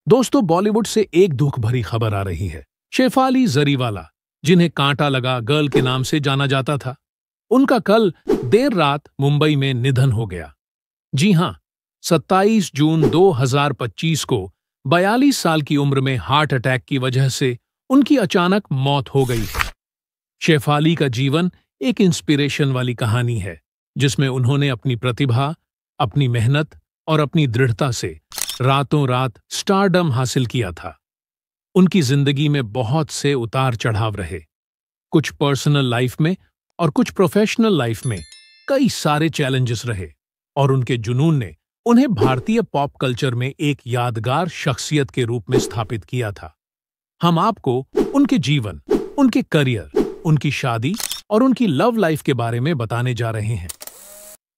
दोस्तों, बॉलीवुड से एक दुख भरी खबर आ रही है। शेफाली जरीवाला, जिन्हें कांटा लगा गर्ल के नाम से जाना जाता था, उनका कल देर रात मुंबई में निधन हो गया। जी हां, 27 जून 2025 को 42 साल की उम्र में हार्ट अटैक की वजह से उनकी अचानक मौत हो गई। शेफाली का जीवन एक इंस्पिरेशन वाली कहानी है, जिसमें उन्होंने अपनी प्रतिभा, अपनी मेहनत और अपनी दृढ़ता से रातों रात स्टारडम हासिल किया था। उनकी जिंदगी में बहुत से उतार चढ़ाव रहे, कुछ पर्सनल लाइफ में और कुछ प्रोफेशनल लाइफ में कई सारे चैलेंजेस रहे, और उनके जुनून ने उन्हें भारतीय पॉप कल्चर में एक यादगार शख्सियत के रूप में स्थापित किया था। हम आपको उनके जीवन, उनके करियर, उनकी शादी और उनकी लव लाइफ के बारे में बताने जा रहे हैं।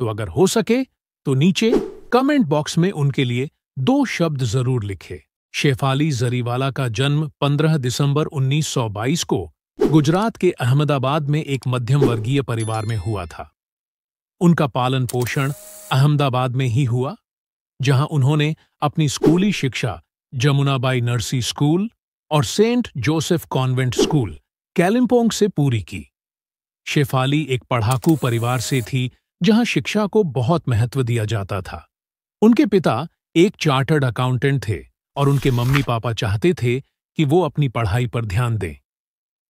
तो अगर हो सके तो नीचे कमेंट बॉक्स में उनके लिए 2 शब्द जरूर लिखें। शेफाली जरीवाला का जन्म 15 दिसंबर 1922 को गुजरात के अहमदाबाद में एक मध्यम वर्गीय परिवार में हुआ था। उनका पालन पोषण अहमदाबाद में ही हुआ, जहां उन्होंने अपनी स्कूली शिक्षा जमुनाबाई नरसी स्कूल और Saint Joseph convent school, Kalimpong से पूरी की। शेफाली एक पढ़ाकू परिवार से थी, जहां शिक्षा को बहुत महत्व दिया जाता था। उनके पिता एक चार्टर्ड अकाउंटेंट थे और उनके मम्मी पापा चाहते थे कि वो अपनी पढ़ाई पर ध्यान दें।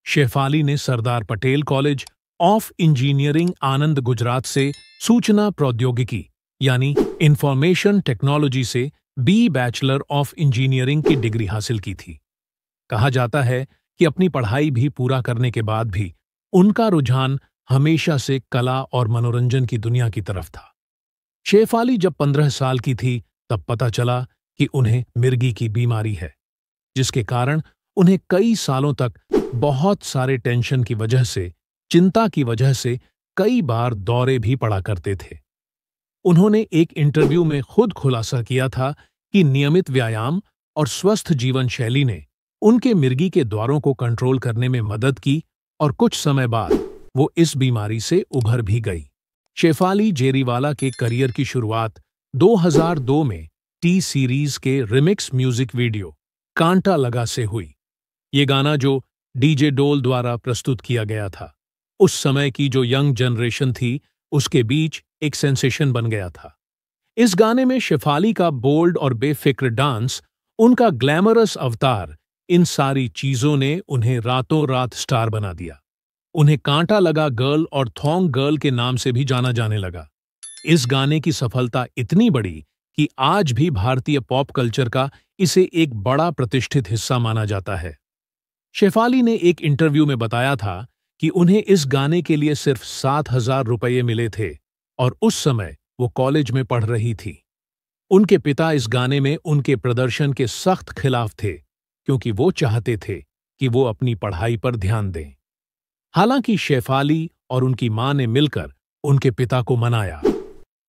शेफाली ने Sardar Patel college of engineering आनंद गुजरात से सूचना प्रौद्योगिकी यानी इंफॉर्मेशन टेक्नोलॉजी से बी बैचलर ऑफ इंजीनियरिंग की डिग्री हासिल की थी। कहा जाता है कि अपनी पढ़ाई भी पूरा करने के बाद भी उनका रुझान हमेशा से कला और मनोरंजन की दुनिया की तरफ था। शेफाली जब 15 साल की थी, तब पता चला कि उन्हें मिर्गी की बीमारी है, जिसके कारण उन्हें कई सालों तक बहुत सारे टेंशन की वजह से, चिंता की वजह से कई बार दौरे भी पड़ा करते थे। उन्होंने एक इंटरव्यू में खुद खुलासा किया था कि नियमित व्यायाम और स्वस्थ जीवन शैली ने उनके मिर्गी के दौरों को कंट्रोल करने में मदद की, और कुछ समय बाद वो इस बीमारी से उभर भी गई। शेफाली जेरीवाला के करियर की शुरुआत 2002 में टी सीरीज के रिमिक्स म्यूजिक वीडियो कांटा लगा से हुई। ये गाना जो डीजे डोल द्वारा प्रस्तुत किया गया था, उस समय की जो यंग जनरेशन थी, उसके बीच एक सेंसेशन बन गया था। इस गाने में शेफाली का बोल्ड और बेफिक्र डांस, उनका ग्लैमरस अवतार, इन सारी चीजों ने उन्हें रातों रात स्टार बना दिया। उन्हें कांटा लगा गर्ल और थॉन्ग गर्ल के नाम से भी जाना जाने लगा। इस गाने की सफलता इतनी बड़ी कि आज भी भारतीय पॉप कल्चर का इसे एक बड़ा प्रतिष्ठित हिस्सा माना जाता है। शेफाली ने एक इंटरव्यू में बताया था कि उन्हें इस गाने के लिए सिर्फ 7,000 रुपये मिले थे, और उस समय वो कॉलेज में पढ़ रही थी। उनके पिता इस गाने में उनके प्रदर्शन के सख्त खिलाफ थे, क्योंकि वो चाहते थे कि वो अपनी पढ़ाई पर ध्यान दें। हालांकि शेफाली और उनकी मां ने मिलकर उनके पिता को मनाया,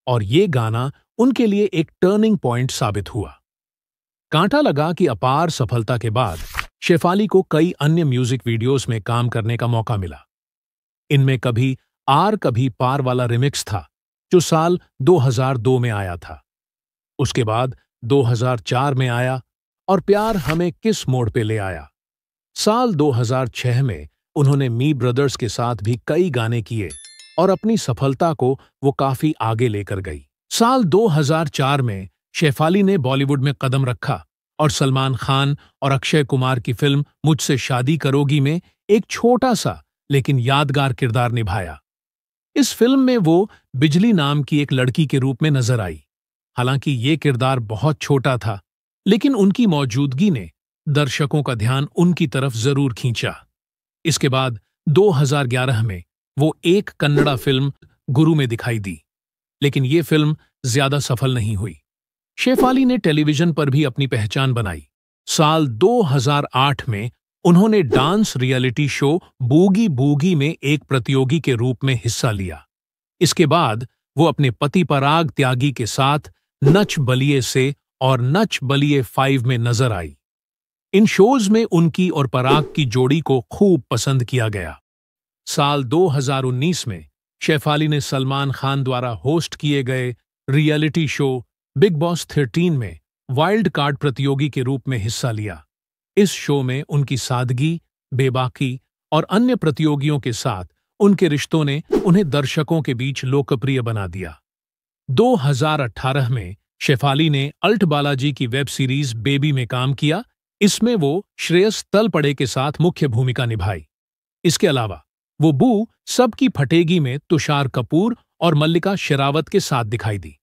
और ये गाना उनके लिए एक टर्निंग पॉइंट साबित हुआ। कांटा लगा की अपार सफलता के बाद शेफाली को कई अन्य म्यूजिक वीडियोस में काम करने का मौका मिला। इनमें कभी आर कभी पार वाला रिमिक्स था, जो साल 2002 में आया था। उसके बाद 2004 में आया और प्यार हमें किस मोड़ पे ले आया। साल 2006 में उन्होंने मी ब्रदर्स के साथ भी कई गाने किए, और अपनी सफलता को वो काफी आगे लेकर गई। साल 2004 में शेफाली ने बॉलीवुड में कदम रखा और सलमान खान और अक्षय कुमार की फिल्म मुझसे शादी करोगी में एक छोटा सा लेकिन यादगार किरदार निभाया। इस फिल्म में वो बिजली नाम की एक लड़की के रूप में नजर आई। हालांकि ये किरदार बहुत छोटा था, लेकिन उनकी मौजूदगी ने दर्शकों का ध्यान उनकी तरफ जरूर खींचा। इसके बाद 2011 में वो एक कन्नड़ा फिल्म गुरु में दिखाई दी, लेकिन ये फिल्म ज्यादा सफल नहीं हुई। शेफाली ने टेलीविजन पर भी अपनी पहचान बनाई। साल 2008 में उन्होंने dance reality show boogie boogie में एक प्रतियोगी के रूप में हिस्सा लिया। इसके बाद वो अपने पति पराग त्यागी के साथ नच बलिए से और नच बलिए 5 में नजर आई। इन शोज में उनकी और पराग की जोड़ी को खूब पसंद किया गया। साल 2019 में शेफाली ने सलमान खान द्वारा होस्ट किए गए रियलिटी शो बिग बॉस 13 में वाइल्ड कार्ड प्रतियोगी के रूप में हिस्सा लिया। इस शो में उनकी सादगी, बेबाकी और अन्य प्रतियोगियों के साथ उनके रिश्तों ने उन्हें दर्शकों के बीच लोकप्रिय बना दिया। 2018 में शेफाली ने अल्ट बालाजी की वेब सीरीज बेबी में काम किया। इसमें वो श्रेयस तलपड़े के साथ मुख्य भूमिका निभाई। इसके अलावा वो बू सबकी फटेगी में तुषार कपूर और मल्लिका शेरावत के साथ दिखाई दी।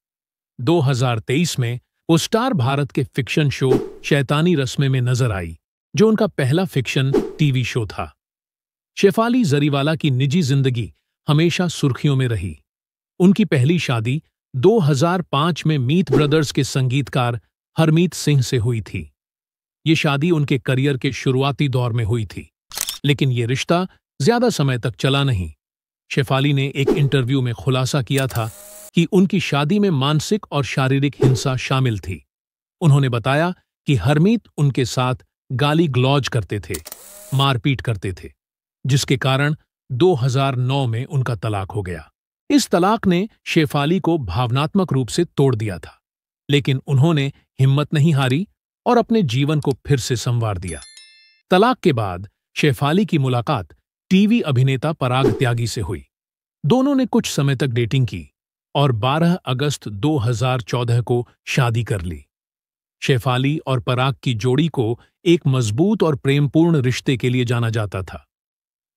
2023 में वो स्टार भारत के फिक्शन शो शैतानी रस्मे में नजर आई, जो उनका पहला फिक्शन टीवी शो था। शेफाली जरीवाला की निजी जिंदगी हमेशा सुर्खियों में रही। उनकी पहली शादी 2005 में मीत ब्रदर्स के संगीतकार हरमीत सिंह से हुई थी। ये शादी उनके करियर के शुरुआती दौर में हुई थी, लेकिन ये रिश्ता ज्यादा समय तक चला नहीं। शेफाली ने एक इंटरव्यू में खुलासा किया था कि उनकी शादी में मानसिक और शारीरिक हिंसा शामिल थी। उन्होंने बताया कि हरमीत उनके साथ गाली गलौज करते थे, मारपीट करते थे, जिसके कारण 2009 में उनका तलाक हो गया। इस तलाक ने शेफाली को भावनात्मक रूप से तोड़ दिया था, लेकिन उन्होंने हिम्मत नहीं हारी और अपने जीवन को फिर से संवार दिया। तलाक के बाद शेफाली की मुलाकात टीवी अभिनेता पराग त्यागी से हुई। दोनों ने कुछ समय तक डेटिंग की और 12 अगस्त 2014 को शादी कर ली। शेफाली और पराग की जोड़ी को एक मजबूत और प्रेमपूर्ण रिश्ते के लिए जाना जाता था।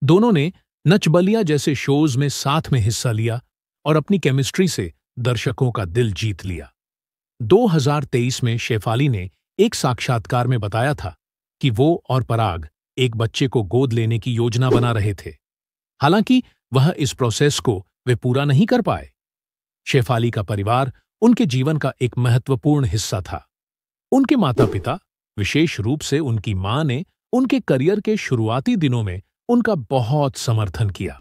दोनों ने नच बलिया जैसे शोज में साथ में हिस्सा लिया और अपनी केमिस्ट्री से दर्शकों का दिल जीत लिया। 2023 में शेफाली ने एक साक्षात्कार में बताया था कि वो और पराग एक बच्चे को गोद लेने की योजना बना रहे थे। हालांकि वह इस प्रोसेस को वे पूरा नहीं कर पाए। शेफाली का परिवार उनके जीवन का एक महत्वपूर्ण हिस्सा था। उनके माता-पिता, विशेष रूप से उनकी मां ने उनके करियर के शुरुआती दिनों में उनका बहुत समर्थन किया।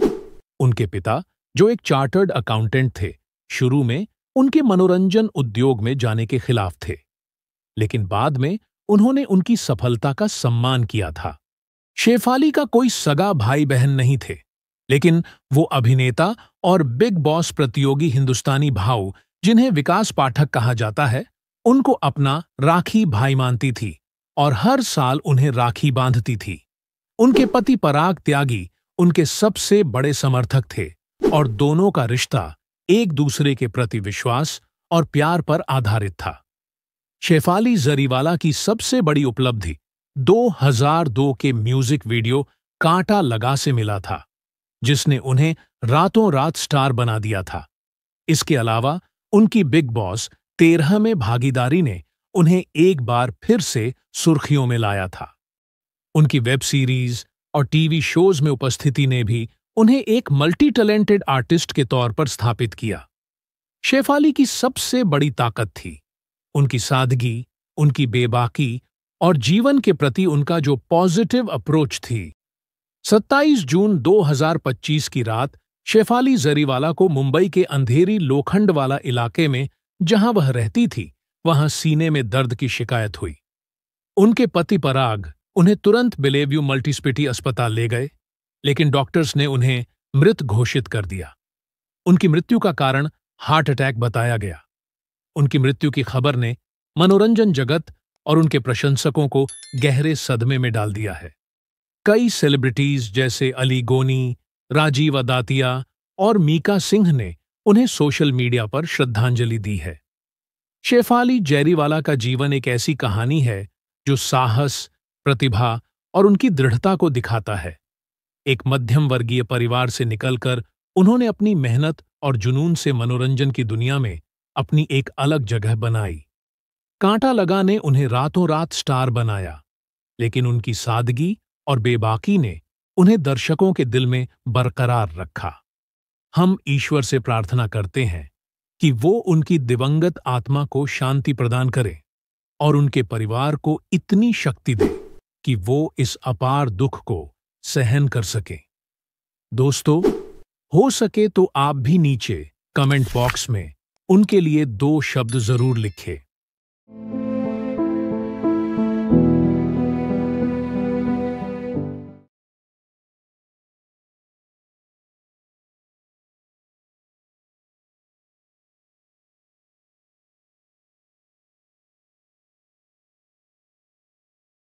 उनके पिता, जो एक चार्टर्ड अकाउंटेंट थे, शुरू में उनके मनोरंजन उद्योग में जाने के खिलाफ थे, लेकिन बाद में उन्होंने उनकी सफलता का सम्मान किया था। शेफाली का कोई सगा भाई बहन नहीं थे, लेकिन वो अभिनेता और बिग बॉस प्रतियोगी हिंदुस्तानी भाऊ, जिन्हें विकास पाठक कहा जाता है, उनको अपना राखी भाई मानती थी और हर साल उन्हें राखी बांधती थी। उनके पति पराग त्यागी उनके सबसे बड़े समर्थक थे और दोनों का रिश्ता एक दूसरे के प्रति विश्वास और प्यार पर आधारित था। शेफाली जरीवाला की सबसे बड़ी उपलब्धि 2002 के म्यूजिक वीडियो कांटा लगा से मिला था, जिसने उन्हें रातों रात स्टार बना दिया था। इसके अलावा उनकी बिग बॉस 13 में भागीदारी ने उन्हें एक बार फिर से सुर्खियों में लाया था। उनकी वेब सीरीज और टीवी शोज में उपस्थिति ने भी उन्हें एक मल्टी टैलेंटेड आर्टिस्ट के तौर पर स्थापित किया। शेफाली की सबसे बड़ी ताकत थी उनकी सादगी, उनकी बेबाकी और जीवन के प्रति उनका जो पॉजिटिव अप्रोच थी। 27 जून 2025 की रात शेफाली जरीवाला को मुंबई के अंधेरी लोखंडवाला इलाके में, जहां वह रहती थी, वहां सीने में दर्द की शिकायत हुई। उनके पति पराग उन्हें तुरंत बेलेव्यू मल्टीस्पेशलिटी अस्पताल ले गए, लेकिन डॉक्टर्स ने उन्हें मृत घोषित कर दिया। उनकी मृत्यु का कारण हार्ट अटैक बताया गया। उनकी मृत्यु की खबर ने मनोरंजन जगत और उनके प्रशंसकों को गहरे सदमे में डाल दिया है। कई सेलिब्रिटीज जैसे अली गोनी, राजीव अदातिया और मीका सिंह ने उन्हें सोशल मीडिया पर श्रद्धांजलि दी है। शेफाली जरीवाला का जीवन एक ऐसी कहानी है जो साहस, प्रतिभा और उनकी दृढ़ता को दिखाता है। एक मध्यम वर्गीय परिवार से निकलकर उन्होंने अपनी मेहनत और जुनून से मनोरंजन की दुनिया में अपनी एक अलग जगह बनाई। कांटा लगा ने उन्हें रातों रात स्टार बनाया, लेकिन उनकी सादगी और बेबाकी ने उन्हें दर्शकों के दिल में बरकरार रखा। हम ईश्वर से प्रार्थना करते हैं कि वो उनकी दिवंगत आत्मा को शांति प्रदान करे और उनके परिवार को इतनी शक्ति दे कि वो इस अपार दुख को सहन कर सके। दोस्तों, हो सके तो आप भी नीचे कमेंट बॉक्स में उनके लिए 2 शब्द जरूर लिखें।